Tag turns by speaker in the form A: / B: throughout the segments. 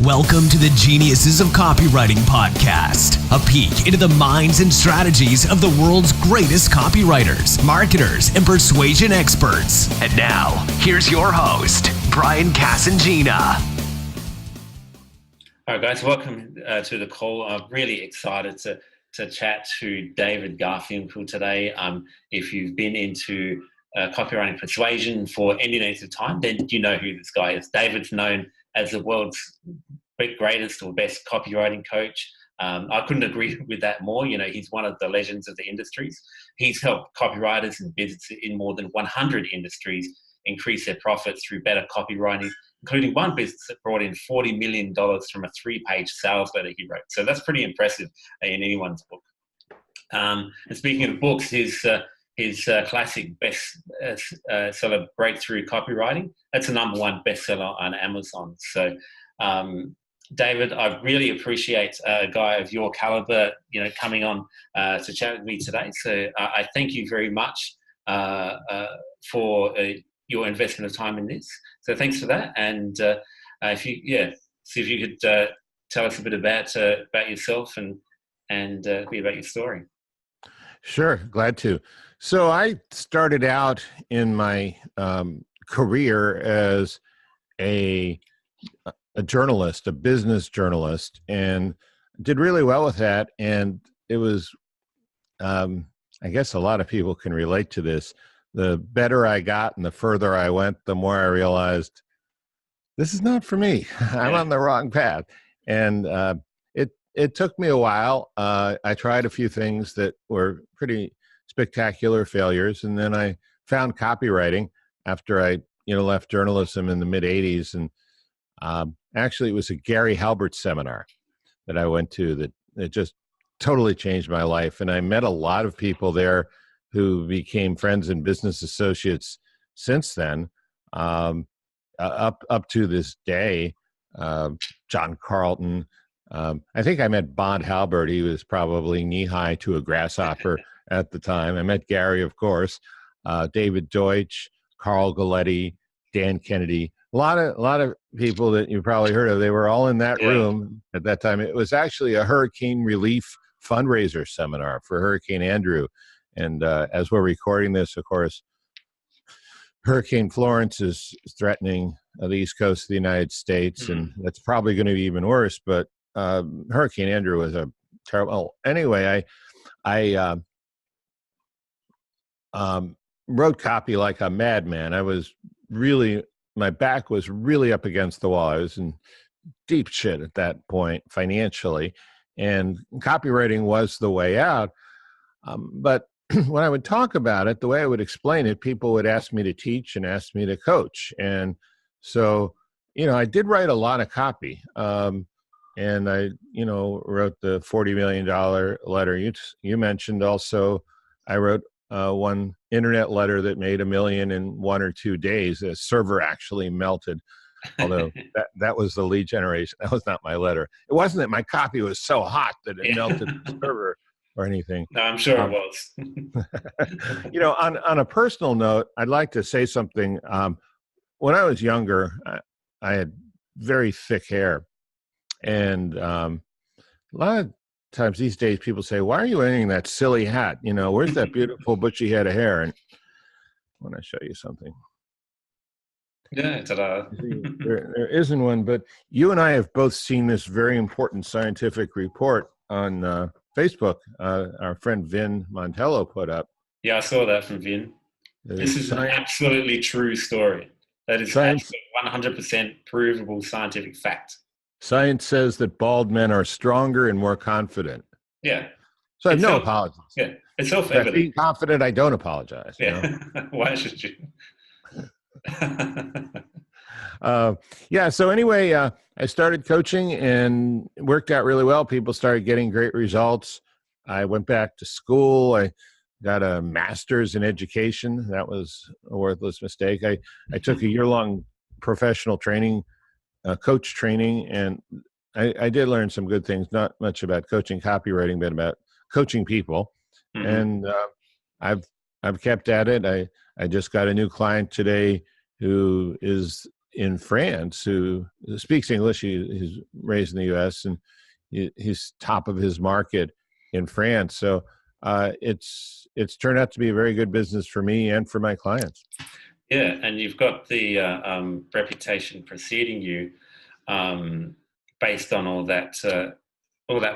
A: Welcome to the Geniuses of Copywriting podcast, a peek into the minds and strategies of the world's greatest copywriters, marketers, and persuasion experts. And now, here's your host, Brian Casangina.
B: All right, guys, welcome to the call. I'm really excited to chat to David Garfinkel today. If you've been into copywriting persuasion for any length of time, then you know who this guy is. David's known as the world's greatest or best copywriting coach. I couldn't agree with that more. You know, he's one of the legends of the industries. He's helped copywriters and businesses in more than 100 industries increase their profits through better copywriting, including one business that brought in $40 million from a 3-page sales letter he wrote. So that's pretty impressive in anyone's book. And speaking of books, his classic bestseller, Breakthrough Copywriting, that's the #1 bestseller on Amazon. So, David, I really appreciate a guy of your caliber, coming on to chat with me today. So I thank you very much for your investment of time in this. So thanks for that. And if you could tell us a bit about yourself and a bit about your story.
C: Sure, glad to. So I started out in my career as a journalist, a business journalist, and did really well with that. And it was, I guess a lot of people can relate to this. The better I got and the further I went, the more I realized this is not for me. I'm on the wrong path. And it took me a while. I tried a few things that were pretty spectacular failures. And then I found copywriting after I, left journalism in the mid 80s. And actually it was a Gary Halbert seminar that I went to that just totally changed my life. And I met a lot of people there who became friends and business associates since then, up to this day. John Carlton. I think I met Bond Halbert. He was probably knee-high to a grasshopper at the time. I met Gary, of course, David Deutsch, Carl Galletti, Dan Kennedy, a lot of people that you probably heard of. They were all in that room at that time. It was actually a hurricane relief fundraiser seminar for Hurricane Andrew. And as we're recording this, of course, Hurricane Florence is threatening the East Coast of the United States, and that's probably going to be even worse. But Hurricane Andrew was a terrible. Anyway, I wrote copy like a madman. My back was really up against the wall. I was in deep shit at that point financially, and copywriting was the way out. But when I would talk about it, the way I would explain it, people would ask me to teach and ask me to coach. And so, I did write a lot of copy. And I, wrote the $40 million letter you mentioned. Also, I wrote one internet letter that made $1 million in 1 or 2 days. The server actually melted, although that was the lead generation. That was not my letter. It wasn't that my copy was so hot that it melted the server or anything.
B: No, I'm sure it was.
C: On a personal note, I'd like to say something. When I was younger, I had very thick hair. And a lot of times these days people say, why are you wearing that silly hat? Where's that beautiful bushy head of hair? And I want to show you something.
B: Yeah, ta-da.
C: There isn't one, but you and I have both seen this very important scientific report on Facebook. Our friend Vin Montello put up.
B: Yeah, I saw that from Vin. This is an absolutely true story. That is 100% provable scientific fact.
C: Science says that bald men are stronger and more confident.
B: Yeah.
C: So I have no apologies.
B: Yeah, it's self-evident.
C: Being confident, I don't apologize.
B: Yeah. Why should you?
C: So anyway, I started coaching and it worked out really well. People started getting great results. I went back to school. I got a master's in education. That was a worthless mistake. I took a year-long professional training, coach training, and I did learn some good things, not much about coaching copywriting, but about coaching people. And I've kept at it. I just got a new client today who is in France who speaks English. He's raised in the U.S. and he's top of his market in France. So it's turned out to be a very good business for me and for my clients.
B: Yeah, and you've got the reputation preceding you, based on all that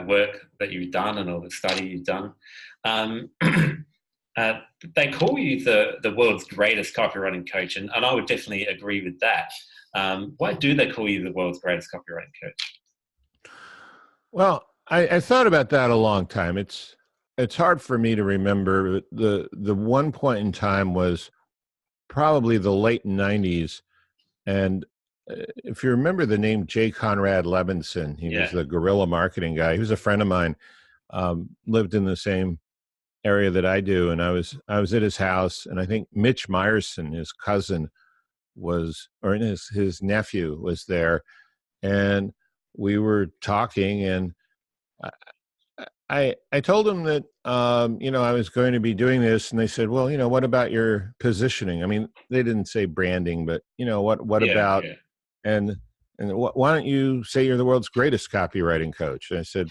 B: work that you've done and all the study you've done. They call you the world's greatest copywriting coach, and I would definitely agree with that. Why do they call you the world's greatest copywriting coach?
C: Well, I thought about that a long time. It's hard for me to remember. The one point in time was probably the late 90s. And if you remember the name Conrad Levinson, he was the guerrilla marketing guy. He was a friend of mine, lived in the same area that I do. And I was at his house, and I think Mitch Meyerson, his cousin, his nephew was there. And we were talking, and I told him that, I was going to be doing this, and they said, well, what about your positioning? I mean, they didn't say branding, but what about, and why don't you say you're the world's greatest copywriting coach? And I said,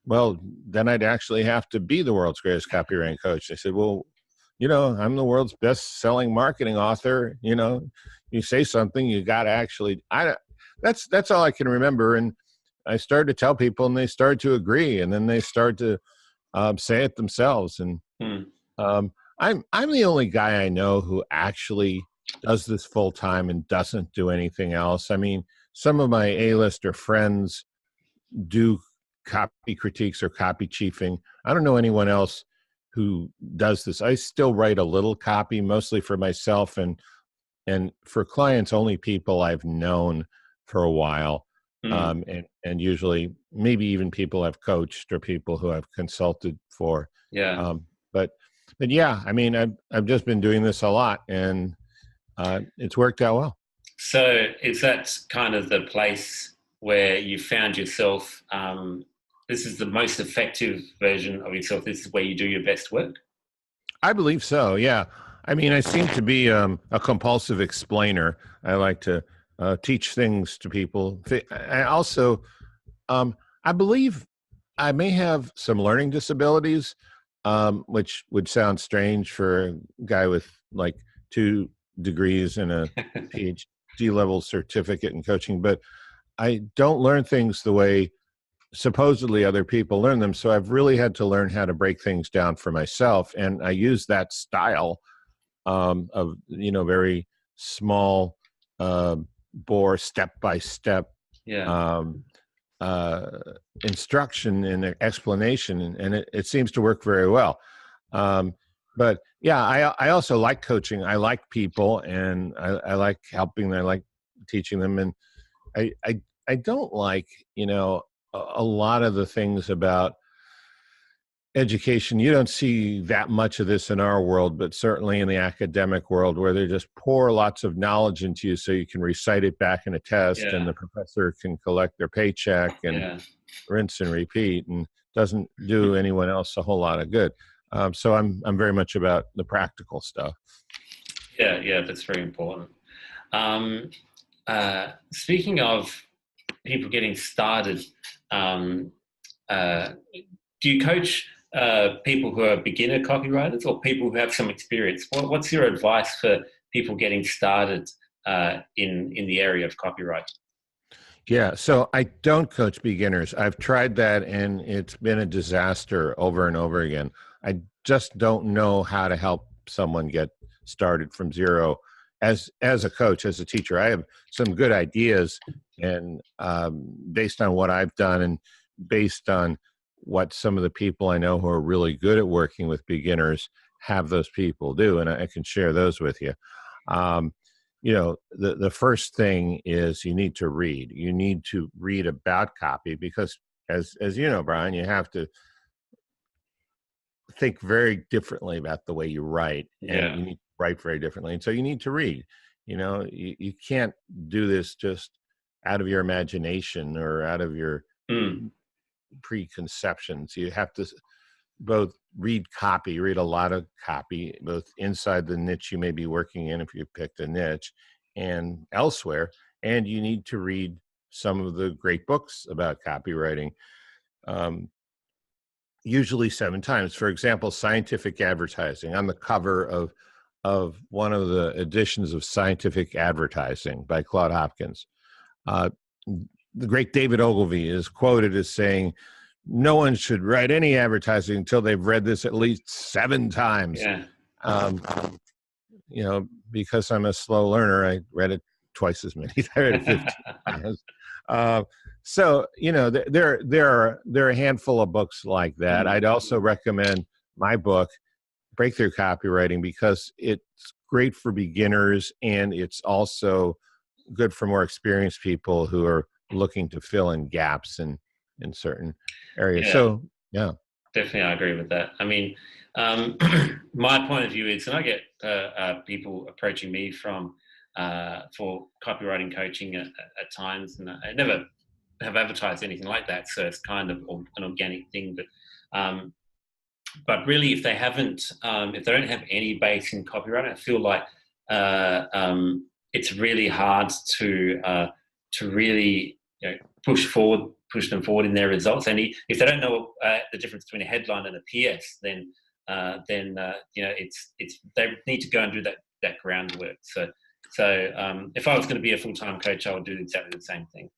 C: well, then I'd actually have to be the world's greatest copywriting coach. They said, well, I'm the world's best selling marketing author. You say something, you got to actually, that's all I can remember. And I started to tell people, and they started to agree, and then they started to say it themselves. And I'm the only guy I know who actually does this full time and doesn't do anything else. I mean, some of my A-lister friends do copy critiques or copy chiefing. I don't know anyone else who does this. I still write a little copy, mostly for myself and for clients, only people I've known for a while. And usually maybe even people I've coached or people who I've consulted for.
B: Yeah.
C: But yeah, I mean, I've just been doing this a lot, and it's worked out well.
B: So is that kind of the place where you found yourself, this is the most effective version of yourself, this is where you do your best work?
C: I believe so, yeah. I mean, I seem to be a compulsive explainer. I like to teach things to people. I also, I believe I may have some learning disabilities, which would sound strange for a guy with like 2 degrees and a PhD level certificate in coaching, but I don't learn things the way supposedly other people learn them. So I've really had to learn how to break things down for myself. And I use that style of, very small, bore, step-by-step instruction and explanation. And it seems to work very well. But yeah, I also like coaching. I like people, and I like helping them. I like teaching them. And I don't like, a lot of the things about education. You don't see that much of this in our world, but certainly in the academic world, where they just pour lots of knowledge into you so you can recite it back in a test, and the professor can collect their paycheck and rinse and repeat, and doesn't do anyone else a whole lot of good. So I'm very much about the practical stuff.
B: Yeah, that's very important. Speaking of people getting started, do you coach people who are beginner copywriters or people who have some experience? What's your advice for people getting started in the area of copywriting?
C: Yeah, so I don't coach beginners. I've tried that, and it's been a disaster over and over again. I just don't know how to help someone get started from zero. As a coach, as a teacher, I have some good ideas, and based on what I've done and based on what some of the people I know who are really good at working with beginners have those people do, and I can share those with you. The first thing is you need to read. You need to read about copy because, as you know, Brian, you have to think very differently about the way you write, and you need to write very differently. And so you need to read. You can't do this just out of your imagination or out of your preconceptions. You have to both read a lot of copy, both inside the niche you may be working in if you picked a niche, and elsewhere. And you need to read some of the great books about copywriting, usually 7 times. For example, Scientific Advertising. On the cover of one of the editions of Scientific Advertising by Claude Hopkins, the great David Ogilvy is quoted as saying, "No one should write any advertising until they've read this at least 7 times."
B: Yeah.
C: Because I'm a slow learner, I read it twice as many. I read it 15 times. So, there are a handful of books like that. I'd also recommend my book, Breakthrough Copywriting, because it's great for beginners and it's also good for more experienced people who are looking to fill in gaps in certain areas.
B: Yeah.
C: So, yeah.
B: Definitely, I agree with that. I mean, my point of view is, and I get people approaching me for copywriting coaching at times, and I never have advertised anything like that, so it's kind of an organic thing. But really, if they don't have any base in copywriting, I feel like it's really hard to really push them forward in their results. And if they don't know the difference between a headline and a PS, then they need to go and do that groundwork. So if I was going to be a full-time coach, I would do exactly the same thing.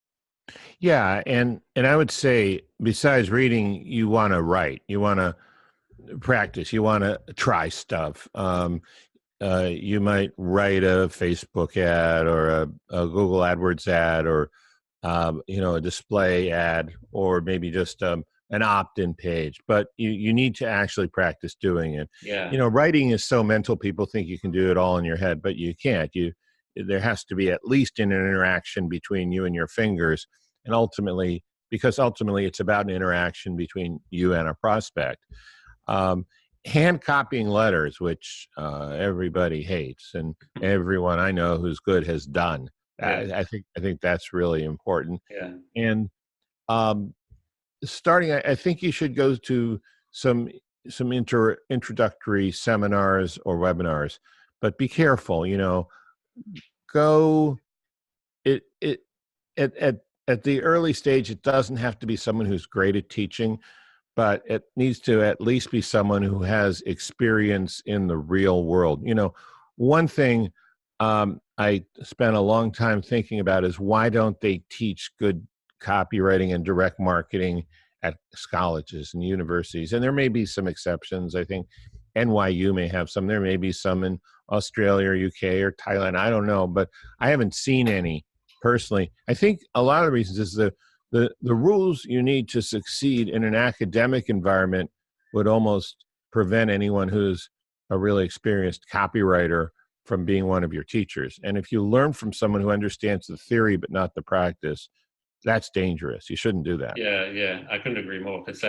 C: Yeah, and I would say, besides reading, you want to write, you want to practice, you want to try stuff. You might write a Facebook ad or a Google AdWords ad, or a display ad, or maybe just an opt-in page. But you need to actually practice doing it.
B: Yeah.
C: Writing is so mental. People think you can do it all in your head, but you can't. There has to be at least an interaction between you and your fingers, and ultimately it's about an interaction between you and a prospect. Hand copying letters, which everybody hates, and everyone I know who's good has done. I think that's really important.
B: Yeah.
C: And starting, I think you should go to some introductory seminars or webinars, but be careful. Go at the early stage. It doesn't have to be someone who's great at teaching, but it needs to at least be someone who has experience in the real world. One thing I spent a long time thinking about is, why don't they teach good copywriting and direct marketing at colleges and universities? And there may be some exceptions. I think NYU may have some. There may be some in Australia or UK or Thailand. I don't know, but I haven't seen any personally. I think a lot of the reasons is the rules you need to succeed in an academic environment would almost prevent anyone who's a really experienced copywriter from being one of your teachers. And if you learn from someone who understands the theory but not the practice, that's dangerous. You shouldn't do that.
B: Yeah, I couldn't agree more. Because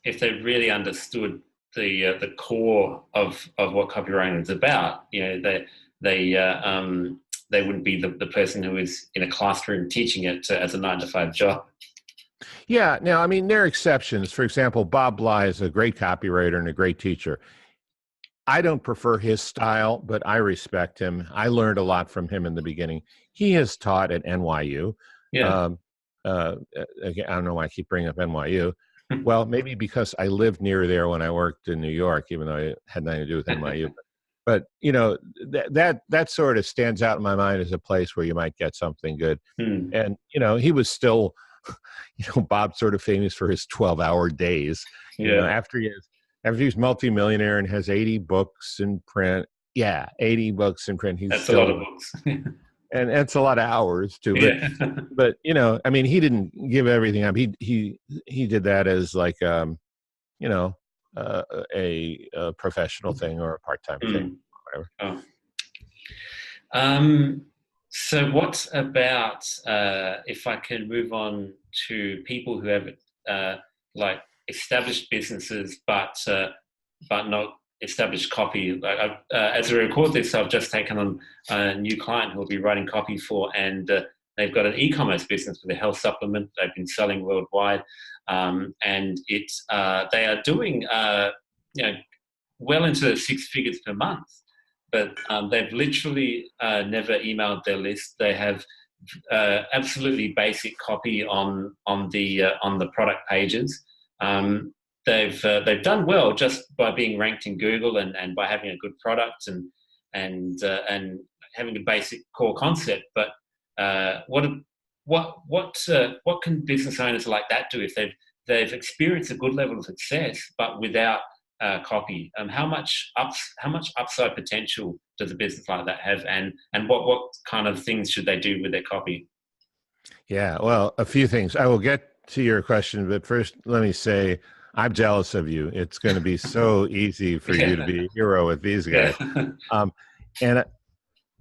B: if they really understood the core of what copywriting is about, they wouldn't be the person who is in a classroom teaching it as a 9-to-5 job.
C: Yeah. Now, I mean, there are exceptions. For example, Bob Bly is a great copywriter and a great teacher. I don't prefer his style, but I respect him. I learned a lot from him in the beginning. He has taught at NYU.
B: Yeah.
C: Again, I don't know why I keep bringing up NYU. Well, maybe because I lived near there when I worked in New York, even though I had nothing to do with NYU. But that sort of stands out in my mind as a place where you might get something good. And he was still, Bob's sort of famous for his 12-hour days. After he's multimillionaire and has 80 books in print. Yeah, 80 books in print.
B: That's a lot of books.
C: And it's a lot of hours too. But I mean, he didn't give everything up. He did that as like a professional thing or a part-time thing, whatever.
B: So what about if I can move on to people who have like established businesses but not established copy? As I record this, I've just taken on a new client who will be writing copy for, and they've got an e-commerce business with a health supplement they've been selling worldwide, and they are doing well into 6 figures per month. but they've literally never emailed their list. They have absolutely basic copy on the product pages. They've done well just by being ranked in Google and by having a good product and having a basic core concept. But what can business owners like that do if they've experienced a good level of success but without copy? How much upside potential does a business like that have, and what kind of things should they do with their copy?
C: Yeah, well, a few things. I will get to your question, but first let me say I'm jealous of you. It's going to be so easy for you to be a hero with these guys. And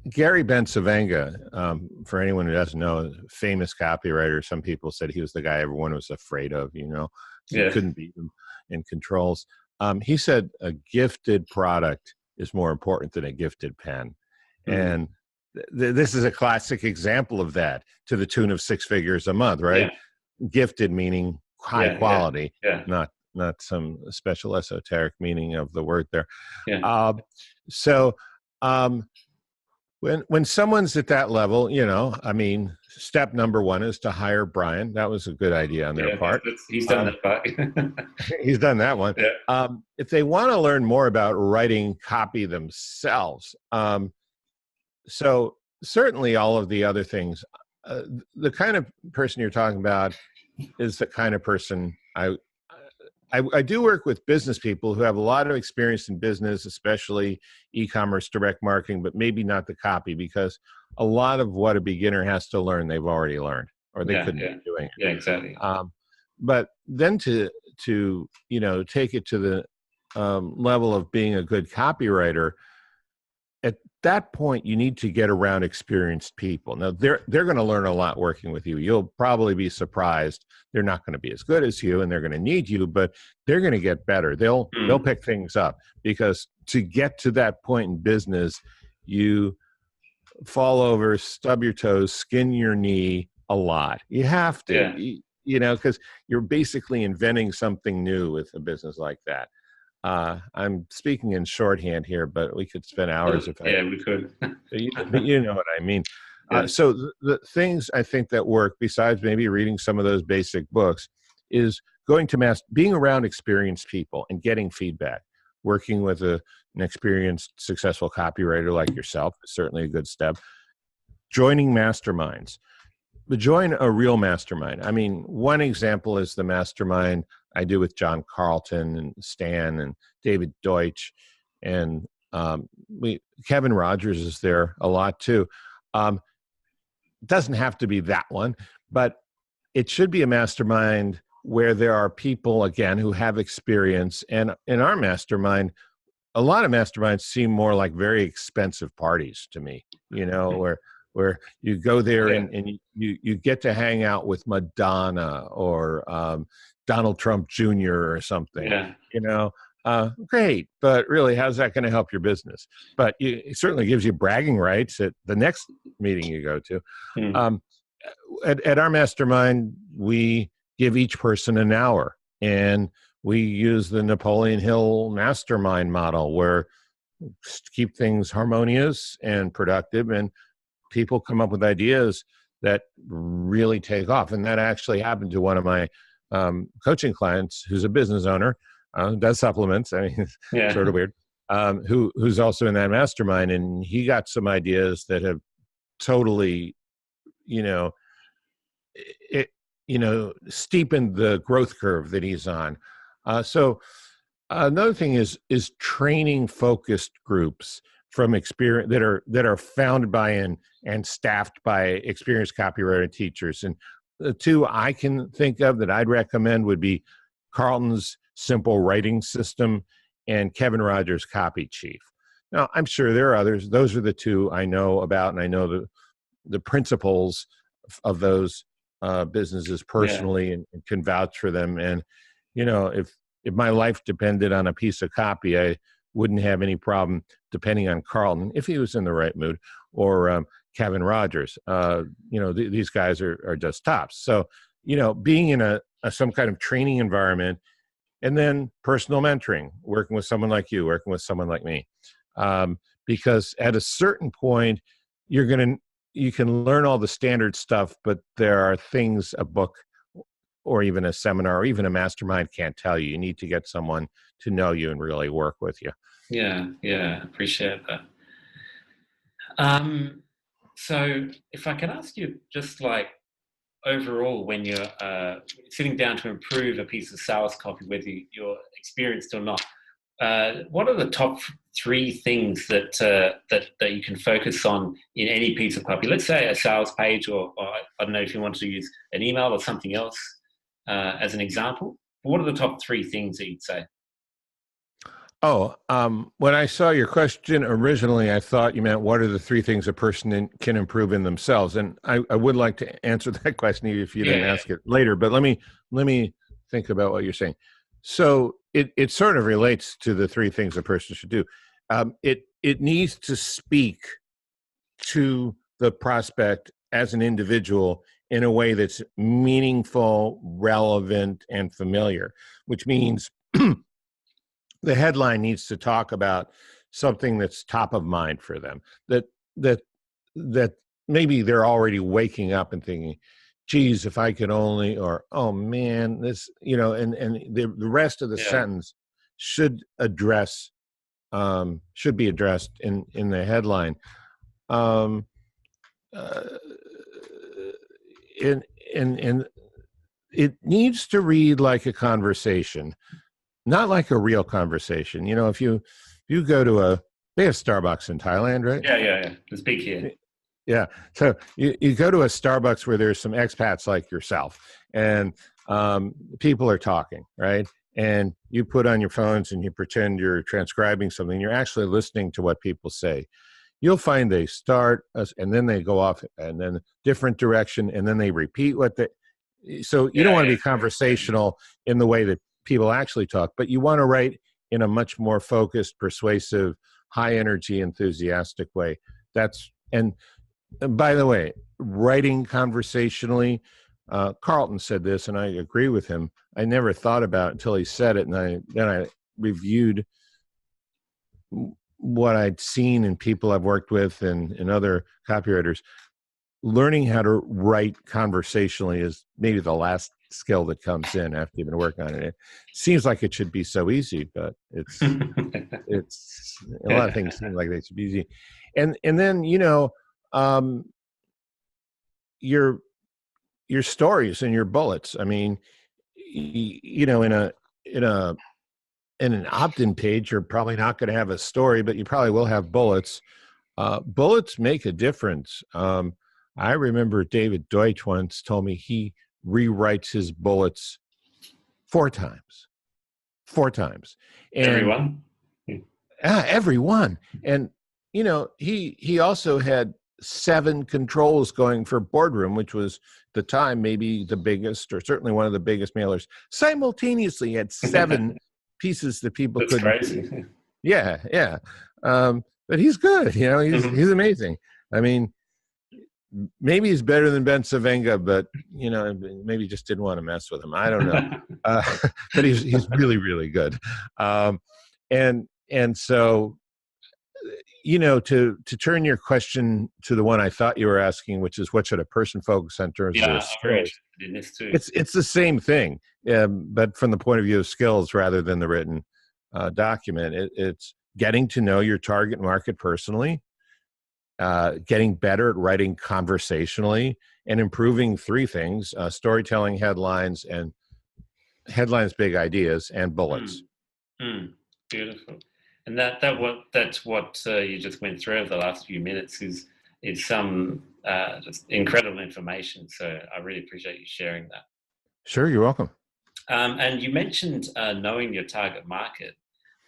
C: Gary Bencivenga, for anyone who doesn't know, famous copywriter. Some people said he was the guy everyone was afraid of, you couldn't beat him in controls. He said a gifted product is more important than a gifted pen. And this is a classic example of that, to the tune of 6 figures a month, right? Gifted meaning high quality, not some special esoteric meaning of the word there. When someone's at that level, step number 1 is to hire Brian. That was a good idea on their part.
B: He's done that part.
C: He's done that one. If they want to learn more about writing copy themselves, so certainly all of the other things, the kind of person you're talking about is the kind of person I do work with business people who have a lot of experience in business, especially e-commerce, direct marketing, but maybe not the copy, because a lot of what a beginner has to learn, they've already learned, or they couldn't be doing it.
B: Yeah, exactly.
C: But then to take it to the level of being a good copywriter, at that point, you need to get around experienced people. Now, they're going to learn a lot working with you. You'll probably be surprised. They're not going to be as good as you, and they're going to need you, but they're going to get better. They'll pick things up, because to get to that point in business, you fall over, stub your toes, skin your knee a lot. You have to, because you're basically inventing something new with a business like that. I'm speaking in shorthand here, but we could spend hours if
B: we could.
C: but you know what I mean. So the things I think that work, besides maybe reading some of those basic books, is going to being around experienced people and getting feedback. Working with an experienced, successful copywriter like yourself is certainly a good step. Joining masterminds. But join a real mastermind. I mean, one example is the mastermind I do with John Carlton and Stan and David Deutsch, and Kevin Rogers is there a lot too. It doesn't have to be that one, but it should be a mastermind where there are people, again, who have experience. And in our mastermind, a lot of masterminds seem more like very expensive parties to me, where you go there and you get to hang out with Madonna or Donald Trump Jr. or something, great. But really, how's that going to help your business? But it certainly gives you bragging rights at the next meeting you go to. At our mastermind, we give each person an hour, and we use the Napoleon Hill mastermind model, where keep things harmonious and productive, and people come up with ideas that really take off. And that actually happened to one of my coaching clients, who's a business owner, does supplements. I mean, it's sort of weird, who's also in that mastermind. And he got some ideas that have totally, steepened the growth curve that he's on. So another thing is training focused groups from experience that are founded by and staffed by experienced copywriter teachers. And the two I can think of that I'd recommend would be Carlton's Simple Writing System and Kevin Rogers' Copy Chief. Now, I'm sure there are others. Those are the two I know about, and I know the principles of those businesses personally, and can vouch for them. And if my life depended on a piece of copy, I wouldn't have any problem depending on Carlton if he was in the right mood, or Kevin Rogers. These guys are just tops. So being in some kind of training environment, and then personal mentoring, working with someone like you, working with someone like me, because at a certain point, you can learn all the standard stuff, but there are things a book or even a seminar or even a mastermind can't tell you. You need to get someone to know you and really work with you.
B: Yeah, appreciate that. So if I can ask you, just like overall, when you're sitting down to improve a piece of sales copy, whether you're experienced or not, what are the top 3 things that you can focus on in any piece of copy? Let's say a sales page, or I don't know if you want to use an email or something else as an example. What are the top 3 things that you'd say?
C: When I saw your question originally, I thought you meant what are the 3 things a person can improve in themselves, and I would like to answer that question if you didn't ask it later. But let me think about what you're saying. So it sort of relates to the 3 things a person should do. It needs to speak to the prospect as an individual in a way that's meaningful, relevant, and familiar, which means the headline needs to talk about something that's top of mind for them, that maybe they're already waking up and thinking, geez, if I could only, or, oh man, this, and the rest of the sentence should be addressed in the headline. And it needs to read like a conversation, not like a real conversation. If you go to they have Starbucks in Thailand, right?
B: Yeah. It's big here.
C: Yeah. So you go to a Starbucks where there's some expats like yourself, and people are talking, right? And you put on your phones and you pretend you're transcribing something. You're actually listening to what people say. You'll find they start and then they go off and then different direction, and then they repeat so you don't want to be conversational in the way that people actually talk, but you want to write in a much more focused, persuasive, high energy, enthusiastic way. And by the way, writing conversationally, Carlton said this, and I agree with him. I never thought about it until he said it, and then I reviewed what I'd seen in people I've worked with and other copywriters. Learning how to write conversationally is maybe the last skill that comes in after you've been working on it. It seems like it should be so easy, but it's a lot of things seem like they should be easy. And then your stories and your bullets. I mean, in an opt-in page, you're probably not going to have a story, but you probably will have bullets. Bullets make a difference. I remember David Deutsch once told me he rewrites his bullets 4 times. 4 times. And
B: everyone?
C: Everyone. And, he also had 7 controls going for Boardroom, which was at the time maybe the biggest, or certainly one of the biggest mailers. Simultaneously had 7 pieces that people
B: That's
C: couldn't.
B: Crazy.
C: Yeah. But he's good. He's amazing. I mean, maybe he's better than Ben Savenga, but maybe just didn't want to mess with him. I don't know. But he's really, really good. And so, to turn your question to the one I thought you were asking, which is what should a person focus on in terms of their skills?
B: In this too.
C: It's the same thing, but from the point of view of skills rather than the written document. It's getting to know your target market personally, getting better at writing conversationally, and improving 3 things: storytelling, headlines, big ideas, and bullets.
B: Beautiful. And that's what you just went through over the last few minutes is some just incredible information. So I really appreciate you sharing that.
C: Sure, you're welcome.
B: And you mentioned knowing your target market.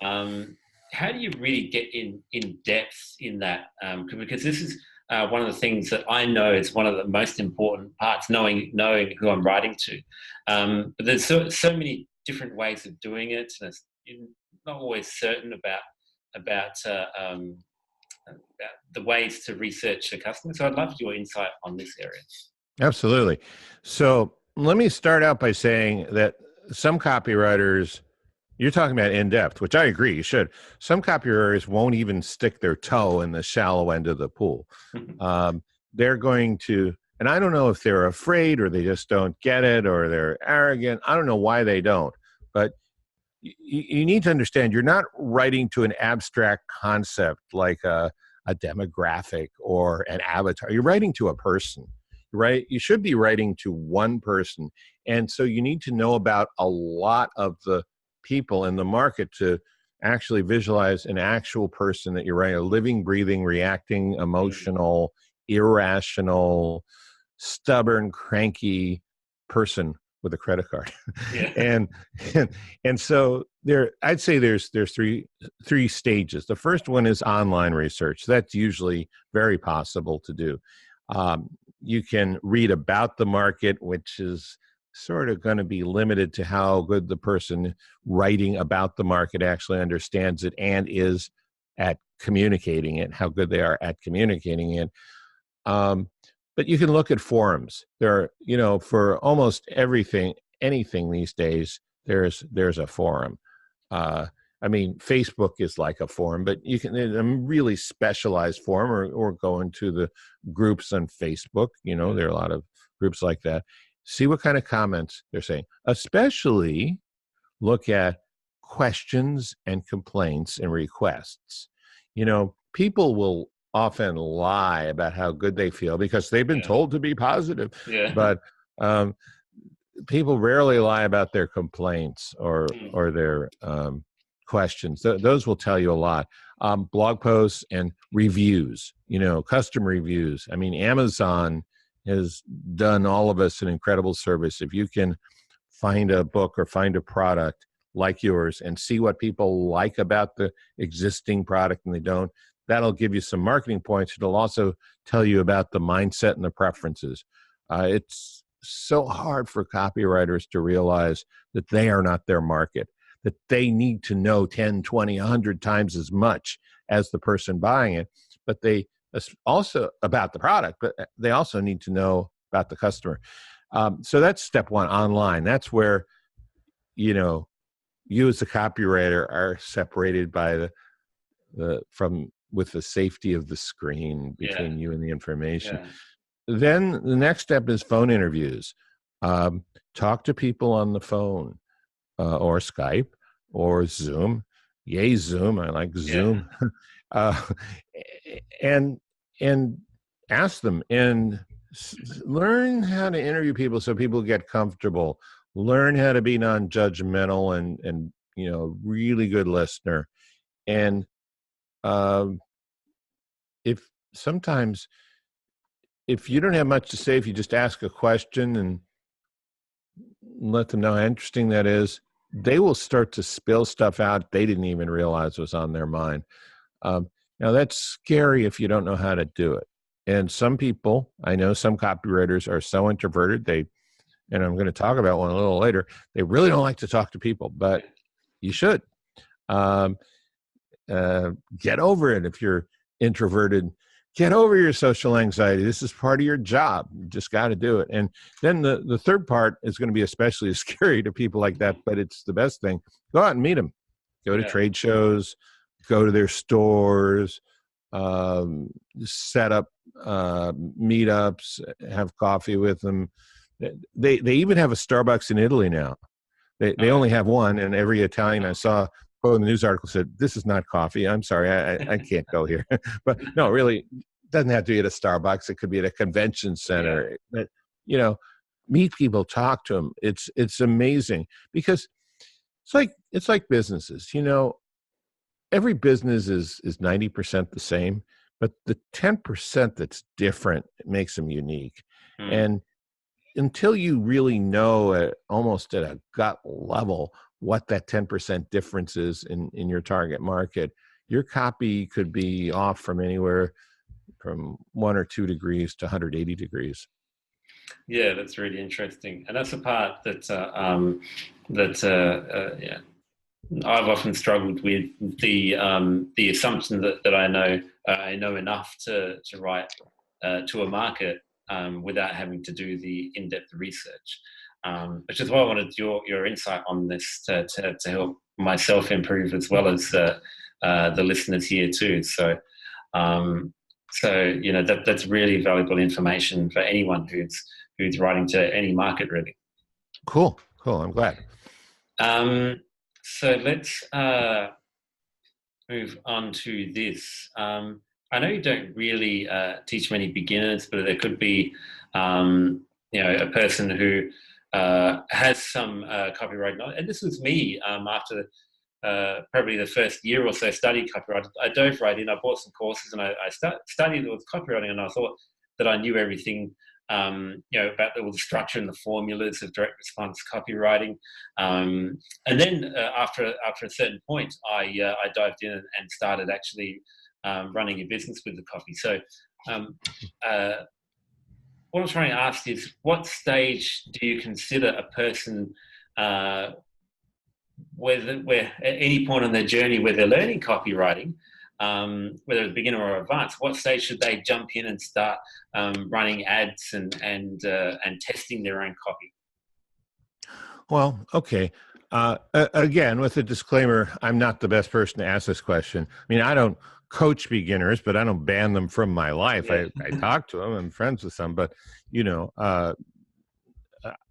B: How do you really get in depth in that? Because this is one of the things that I know is one of the most important parts, knowing who I'm writing to. But there's so many different ways of doing it, and you're not always certain about the ways to research a customer. So I'd love your insight on this area.
C: Absolutely. So let me start out by saying that some copywriters You're talking about in-depth, which I agree you should. Some copywriters won't even stick their toe in the shallow end of the pool. They're going to, and I don't know if they're afraid or they just don't get it or they're arrogant. I don't know why they don't. But you need to understand you're not writing to an abstract concept like a demographic or an avatar. You're writing to a person, right? You should be writing to one person. And so you need to know about a lot of the people in the market to actually visualize an actual person that you're writing, a living, breathing, reacting, emotional, irrational, stubborn, cranky person with a credit card.
B: Yeah.
C: and so there, I'd say there's three stages. The first one is online research. That's usually very possible to do. You can read about the market, which is sort of going to be limited to how good the person writing about the market actually understands it and is at communicating it, how good they are at communicating it. But you can look at forums. There are, for almost anything these days, there's a forum. I mean, Facebook is like a forum, but you can, a really specialized forum or go into the groups on Facebook. There are a lot of groups like that. See what kind of comments they're saying. Especially look at questions and complaints and requests. People will often lie about how good they feel because they've been told to be positive.
B: Yeah.
C: But people rarely lie about their complaints or their questions. Those will tell you a lot. Blog posts and reviews, custom reviews. I mean, Amazon has done all of us an incredible service. If you can find a book or find a product like yours and see what people like about the existing product and they don't, that'll give you some marketing points. It'll also tell you about the mindset and the preferences. It's so hard for copywriters to realize that they are not their market, that they need to know 10, 20, 100 times as much as the person buying it, but they also about the product, but they also need to know about the customer. So that's step one, online. That's where, you as a copywriter are separated by with the safety of the screen between you and the information.
B: Yeah.
C: Then the next step is phone interviews. Talk to people on the phone or Skype or Zoom. Yay, Zoom. I like Zoom. And ask them and learn how to interview people so people get comfortable. Learn how to be non-judgmental and really good listener. And if you don't have much to say, if you just ask a question and let them know how interesting that is, they will start to spill stuff out they didn't even realize was on their mind. Now that's scary if you don't know how to do it. And some people, I know some copywriters are so introverted, and I'm going to talk about one a little later, they really don't like to talk to people, but you should. Get over it if you're introverted. Get over your social anxiety. This is part of your job. You just got to do it. And then the third part is going to be especially scary to people like that, but it's the best thing. Go out and meet them. Go to trade shows, go to their stores, set up meetups, have coffee with them. They even have a Starbucks in Italy now. They only have one, and every Italian I saw in the news article said, "This is not coffee. I'm sorry, I can't go here." But no, really, it doesn't have to be at a Starbucks. It could be at a convention center. But, meet people, talk to them. It's amazing because it's like businesses. Every business is 90% the same, but the 10% that's different makes them unique. And until you really know almost at a gut level what that 10% difference is in your target market, your copy could be off from anywhere from 1 or 2 degrees to 180 degrees.
B: Yeah, that's really interesting, and that's the part that I've often struggled with, the assumption that I know enough to write to a market without having to do the in-depth research. which is why I wanted your insight on this to help myself improve as well as the listeners here too. So, that's really valuable information for anyone who's writing to any market, really.
C: Cool. I'm glad.
B: So let's move on to this. I know you don't really teach many beginners, but there could be, a person who has some copyright knowledge. And this was me after probably the first year or so studied copyright. I dove right in. I bought some courses and I studied with copywriting, and I thought that I knew everything, about all the structure and the formulas of direct response copywriting. And then after a certain point, I dived in and started actually running a business with the copy. So what I'm trying to ask is, what stage do you consider a person, where at any point on their journey where they're learning copywriting, whether it's beginner or advanced, what stage should they jump in and start running ads and testing their own copy?
C: Well, okay. Again, with a disclaimer, I'm not the best person to ask this question. I mean, I don't coach beginners, but I don't ban them from my life. Yeah. I talk to them. I'm friends with them, but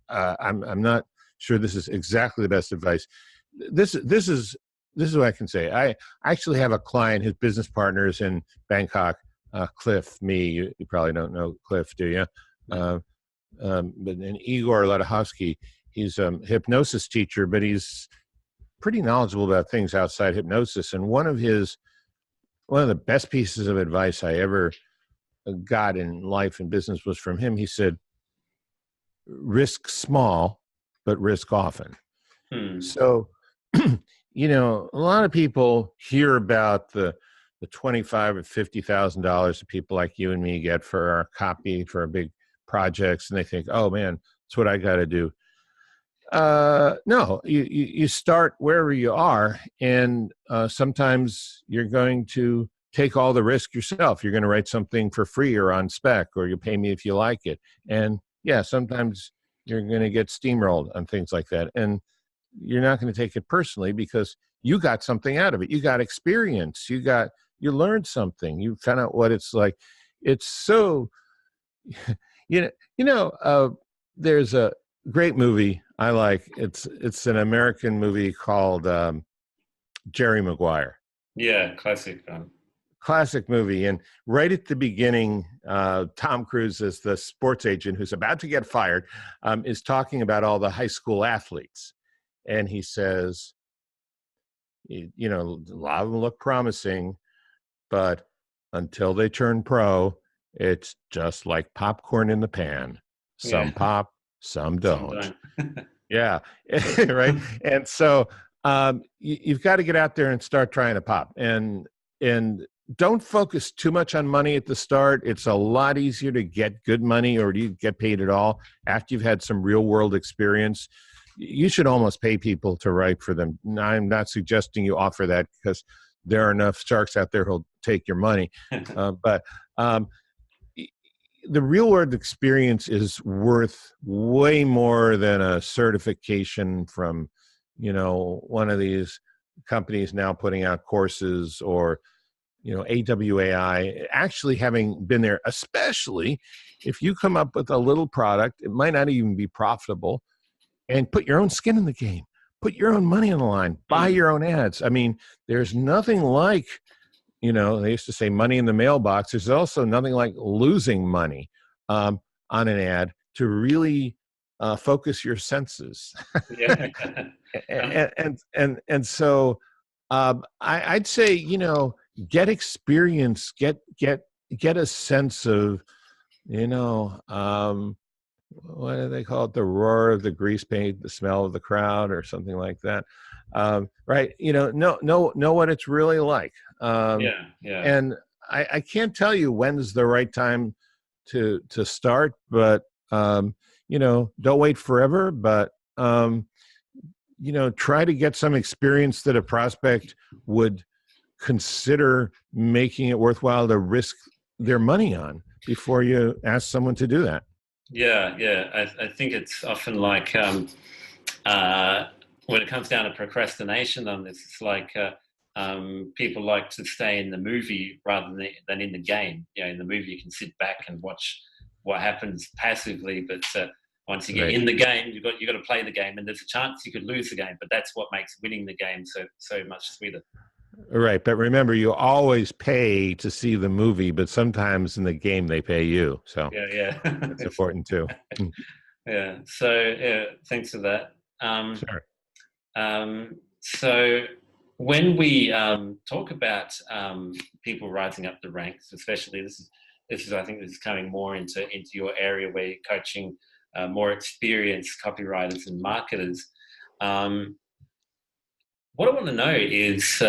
C: I'm not sure this is exactly the best advice. This is what I can say. I actually have a client, his business partner is in Bangkok, Cliff. You probably don't know Cliff, do you? But and Igor Ledachovsky, he's a hypnosis teacher, but he's pretty knowledgeable about things outside hypnosis. And one of the best pieces of advice I ever got in life and business was from him. He said, risk small, but risk often. So, a lot of people hear about the $25,000 or $50,000 that people like you and me get for our copy for our big projects, and they think, oh man, that's what I got to do. No, you start wherever you are, and sometimes you're going to take all the risk yourself. You're going to write something for free or on spec, or you pay me if you like it. And yeah, sometimes you're going to get steamrolled on things like that. And you're not going to take it personally because you got something out of it. You got experience. You learned something. You found out what it's like. It's so, there's a great movie I like. It's an American movie called Jerry Maguire.
B: Yeah,
C: classic movie. And right at the beginning, Tom Cruise, as the sports agent who's about to get fired, is talking about all the high school athletes. And he says, a lot of them look promising, but until they turn pro, it's just like popcorn in the pan. Some pop, some don't. Yeah, right. And so you've got to get out there and start trying to pop. And don't focus too much on money at the start. It's a lot easier to get good money, or you get paid at all, after you've had some real world experience. You should almost pay people to write for them. I'm not suggesting you offer that, because there are enough sharks out there who'll take your money. But the real world experience is worth way more than a certification from, one of these companies now putting out courses, or, AWAI. Actually having been there, especially if you come up with a little product, it might not even be profitable, and put your own skin in the game, put your own money on the line, buy your own ads. I mean, there's nothing like, they used to say money in the mailbox. There's also nothing like losing money on an ad to really focus your senses.
B: Yeah.
C: and so I'd say, get experience, get a sense of, what do they call it? The roar of the grease paint, the smell of the crowd, or something like that. Right. Know what it's really like.
B: Yeah.
C: And I can't tell you when's the right time to start, but, don't wait forever, but, try to get some experience that a prospect would consider making it worthwhile to risk their money on before you ask someone to do that.
B: I think it's often like when it comes down to procrastination on this, it's like people like to stay in the movie rather than in the game. In the movie you can sit back and watch what happens passively, but once you get
C: Right.
B: in the game, you got to play the game, and there's a chance you could lose the game, but that's what makes winning the game so much sweeter.
C: Right. But remember, you always pay to see the movie, but sometimes in the game they pay you. So
B: Yeah.
C: that's important too.
B: Yeah. So thanks for that.
C: Sure.
B: So when we talk about people rising up the ranks, especially this is I think this is coming more into your area where you're coaching more experienced copywriters and marketers. What I want to know is,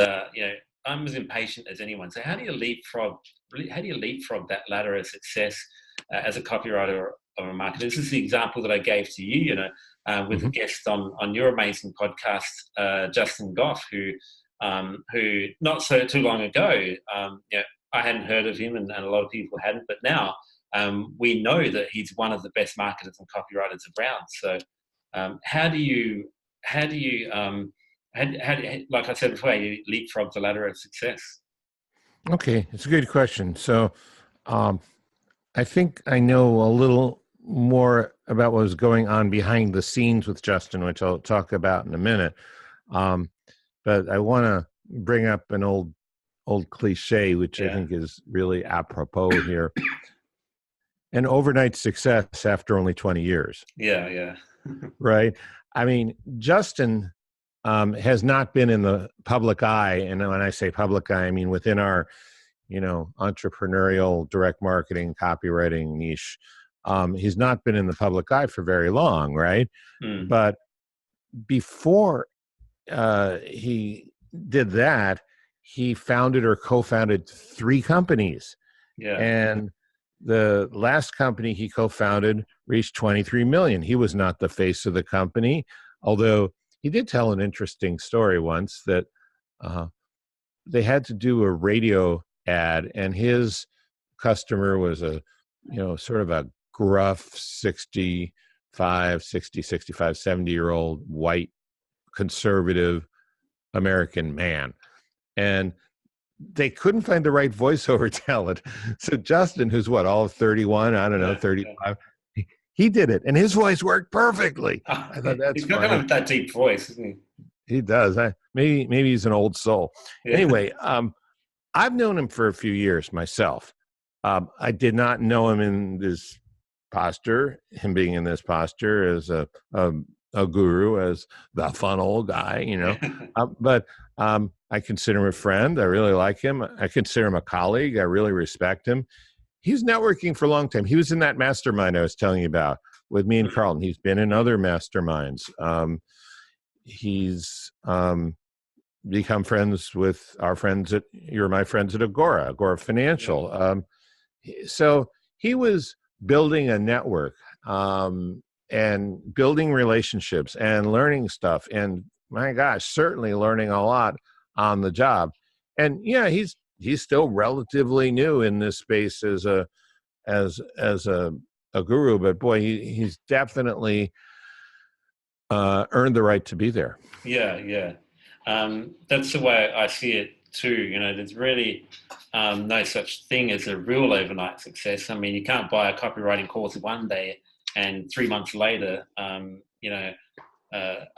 B: I'm as impatient as anyone. So how do you leapfrog that ladder of success as a copywriter or a marketer? This is the example that I gave to you, with a guest on your amazing podcast, Justin Goff, who not so too long ago, I hadn't heard of him, and a lot of people hadn't, but now we know that he's one of the best marketers and copywriters around. So how do you like I said before, you leapfrog the ladder of success?
C: Okay, it's a good question. So I think I know a little more about what was going on behind the scenes with Justin, which I'll talk about in a minute. But I want to bring up an old cliche, which I think is really apropos here. An overnight success after only 20 years.
B: Yeah.
C: Right? I mean, Justin has not been in the public eye. And when I say public eye, I mean within our, entrepreneurial direct marketing, copywriting niche. He's not been in the public eye for very long, right? But before he did that, he founded or co-founded 3 companies.
B: Yeah.
C: And the last company he co-founded reached 23 million. He was not the face of the company, although he did tell an interesting story once that they had to do a radio ad, and his customer was a, sort of a gruff 65, 70-year-old white conservative American man. And they couldn't find the right voiceover talent. So Justin, who's all of 31, I don't know, 35, he did it, and his voice worked perfectly. I thought that's
B: he's got kind of that deep voice, isn't he?
C: He does. Maybe he's an old soul. Yeah. Anyway, I've known him for a few years myself. I did not know him in this posture, him being in this posture as a guru, as the funnel guy, but I consider him a friend. I really like him. I consider him a colleague. I really respect him. He's networking for a long time. He was in that mastermind I was telling you about with me and Carlton. He's been in other masterminds. He's become friends with our friends you're my friends at Agora Financial. So he was building a network and building relationships and learning stuff. And my gosh, certainly learning a lot on the job. And yeah, he's still relatively new in this space as a guru, but boy, he's definitely earned the right to be there.
B: Yeah. That's the way I see it too. There's really no such thing as a real overnight success. I mean, you can't buy a copywriting course one day and 3 months later, I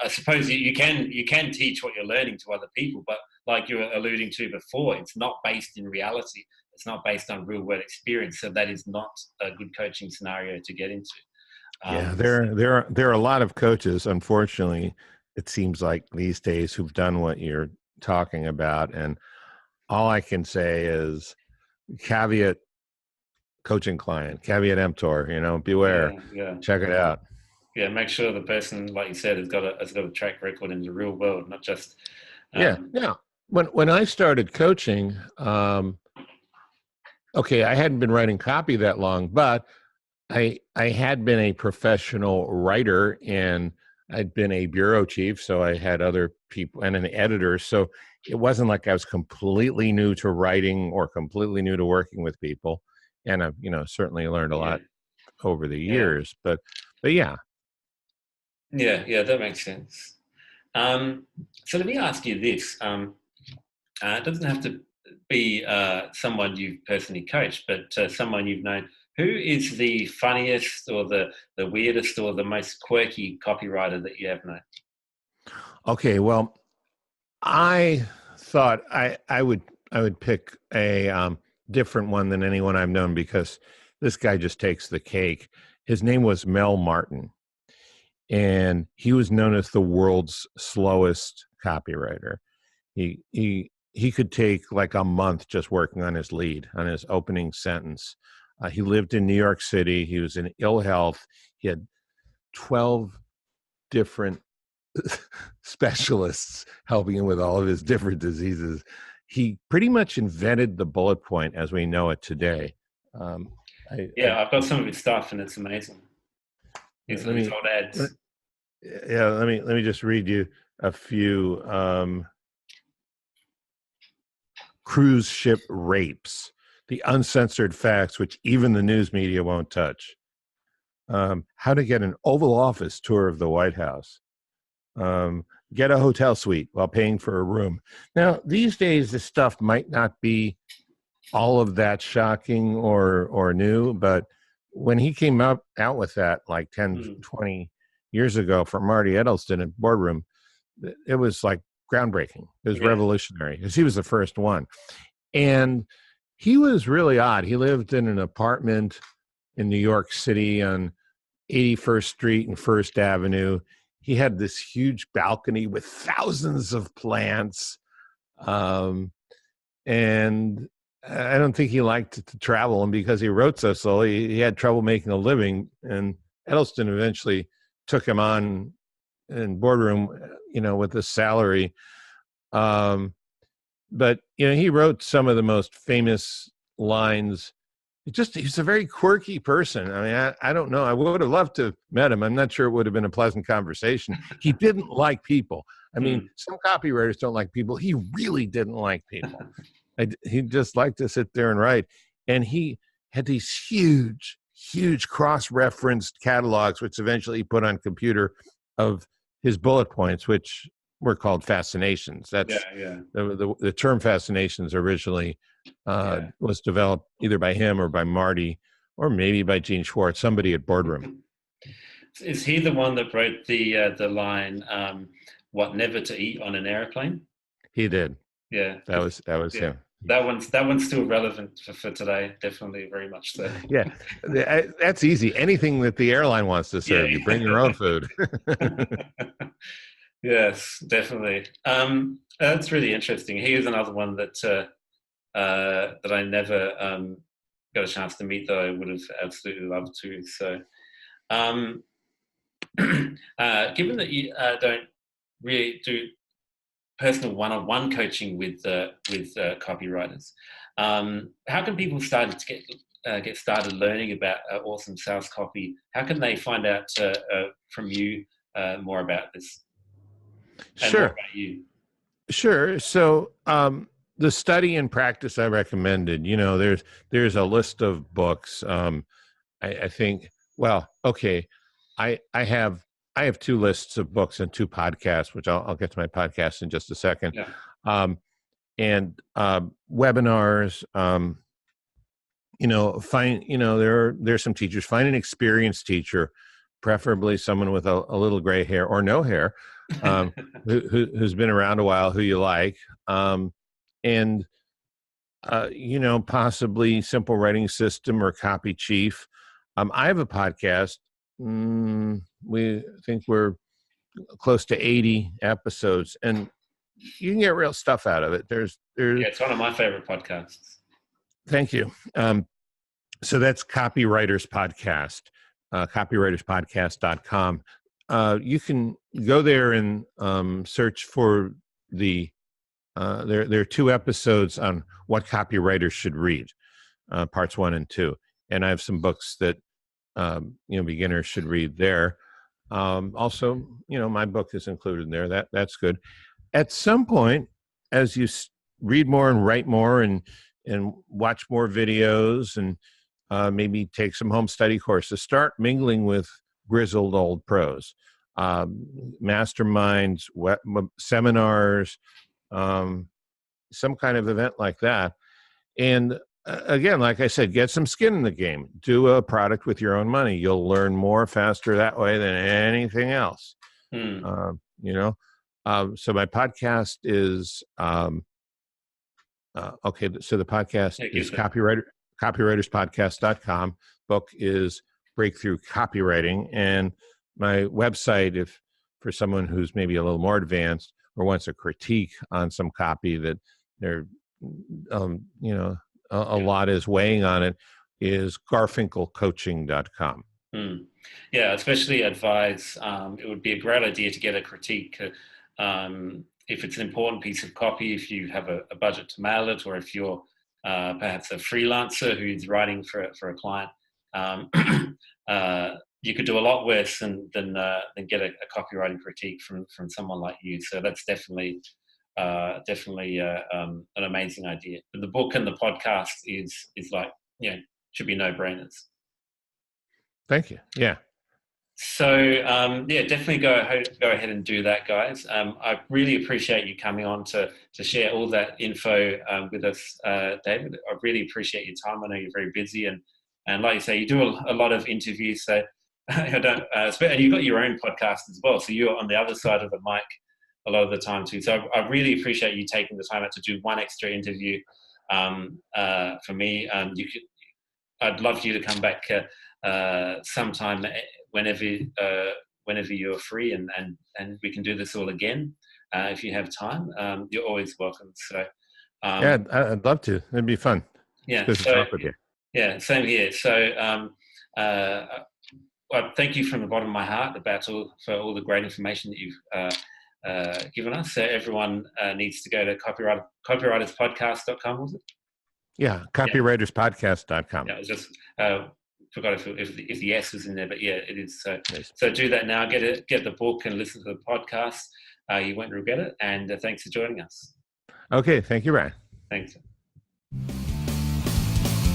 B: suppose you can teach what you're learning to other people, but like you were alluding to before, it's not based in reality. It's not based on real world experience. So that is not a good coaching scenario to get into.
C: There are a lot of coaches, unfortunately, it seems like these days, who've done what you're talking about. And all I can say is caveat coaching client, caveat emptor, beware, check it out.
B: Yeah, make sure the person, like you said, has got a track record in the real world, not just.
C: Yeah. When I started coaching, okay, I hadn't been writing copy that long, but I had been a professional writer, and I'd been a bureau chief, so I had other people and an editor. So it wasn't like I was completely new to writing or completely new to working with people. And I've, certainly learned a lot over the
B: Yeah.
C: years. But yeah.
B: Yeah, that makes sense. So let me ask you this. It doesn't have to be someone you've personally coached, but someone you've known. Who is the funniest or the weirdest or the most quirky copywriter that you have known?
C: Okay, well, I thought I would pick a different one than anyone I've known, because this guy just takes the cake. His name was Mel Martin, and he was known as the world's slowest copywriter. He could take like a month just working on his lead, on his opening sentence. He lived in New York City. He was in ill health. He had 12 different specialists helping him with all of his different diseases. He pretty much invented the bullet point as we know it today.
B: I've got some of his stuff, and it's amazing. His old ads.
C: Let me just read you a few. Cruise ship rapes, the uncensored facts, which even the news media won't touch. How to get an Oval Office tour of the White House. Get a hotel suite while paying for a room. Now, these days, this stuff might not be all of that shocking or new, but when he came out with that like 10, 20 years ago for Marty Edelstein at Boardroom, it was like groundbreaking. It was revolutionary, because he was the first one. And he was really odd. He lived in an apartment in New York City on 81st Street and First Avenue. He had this huge balcony with thousands of plants. And I don't think he liked to travel. And because he wrote so slowly, he had trouble making a living. And Edelstein eventually took him on in Boardroom, with a salary. But, he wrote some of the most famous lines. He's a very quirky person. I mean, I don't know. I would have loved to have met him. I'm not sure it would have been a pleasant conversation. He didn't like people. I mean, some copywriters don't like people. He really didn't like people. He just liked to sit there and write. And he had these huge, huge cross-referenced catalogs, which eventually he put on computer, of his bullet points, which were called fascinations. That's the term fascinations originally was developed either by him or by Marty, or maybe by Gene Schwartz, somebody at Boardroom.
B: Is he the one that wrote the line, "What never to eat on an airplane"? He
C: did.
B: Yeah,
C: that was him.
B: That one's still relevant for today. Definitely, very much so.
C: Yeah, that's easy. Anything that the airline wants to serve, you bring your own food.
B: Yes, definitely. That's really interesting. He is another one that I never got a chance to meet, though I would have absolutely loved to. So, given that you don't really do personal one-on-one coaching with copywriters, how can people start to get started learning about awesome sales copy? How can they find out from you more about this? And
C: sure.
B: more about you?
C: Sure. So the study and practice I recommended, there's a list of books. I think, well, okay, I have 2 lists of books and 2 podcasts, which I'll get to my podcast in just a second.
B: Yeah.
C: And webinars, there's some teachers. Find an experienced teacher, preferably someone with a little gray hair or no hair, who's been around a while, who you like, and possibly Simple Writing System or Copy Chief. I have a podcast. We think we're close to 80 episodes, and you can get real stuff out of it.
B: It's one of my favorite podcasts.
C: Thank you. So that's Copywriters Podcast, copywriterspodcast.com. You can go there and search for there are 2 episodes on what copywriters should read, parts 1 and 2. And I have some books that beginners should read there. Also, my book is included in there. That's good. At some point, as you read more and write more and watch more videos, and maybe take some home study courses. Start mingling with grizzled old pros. Masterminds, seminars, some kind of event like that. And again, like I said, get some skin in the game. Do a product with your own money. You'll learn more faster that way than anything else. So my podcast is okay. So the podcast is copywriterspodcast.com. Book is Breakthrough Copywriting, and my website, if for someone who's maybe a little more advanced or wants a critique on some copy that they're a lot is weighing on it, is garfinkelcoaching.com.
B: Yeah, especially advise, it would be a great idea to get a critique if it's an important piece of copy, if you have a budget to mail it, or if you're perhaps a freelancer who's writing for a client. You could do a lot worse than get a copywriting critique from someone like you. So that's definitely an amazing idea. But the book and the podcast is like, should be no-brainers.
C: Thank you. Yeah.
B: So definitely go ahead and do that, guys. I really appreciate you coming on to share all that info with us, David. I really appreciate your time. I know you're very busy, and like you say, you do a lot of interviews. So and you've got your own podcast as well. So you're on the other side of the mic a lot of the time too. So I really appreciate you taking the time out to do one extra interview for me. I'd love you to come back sometime whenever you're free, and we can do this all again if you have time. You're always welcome. So
C: I'd love to. It'd be fun.
B: Yeah.
C: It's good to talk with you.
B: Yeah, same here. So thank you from the bottom of my heart for all the great information that you've given us. So everyone needs to go to copywriterspodcast.com, was it?
C: Yeah, copywriterspodcast.com.
B: Yeah, I was just forgot if the S was in there, but yeah, it is. So do that now. Get the book and listen to the podcast. You won't regret it. And thanks for joining us.
C: Okay, thank you, Ryan.
B: Thanks.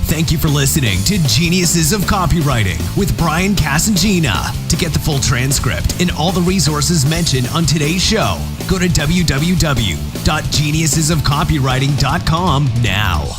A: Thank you for listening to Geniuses of Copywriting with Brian Casangina. To get the full transcript and all the resources mentioned on today's show, go to www.geniusesofcopywriting.com now.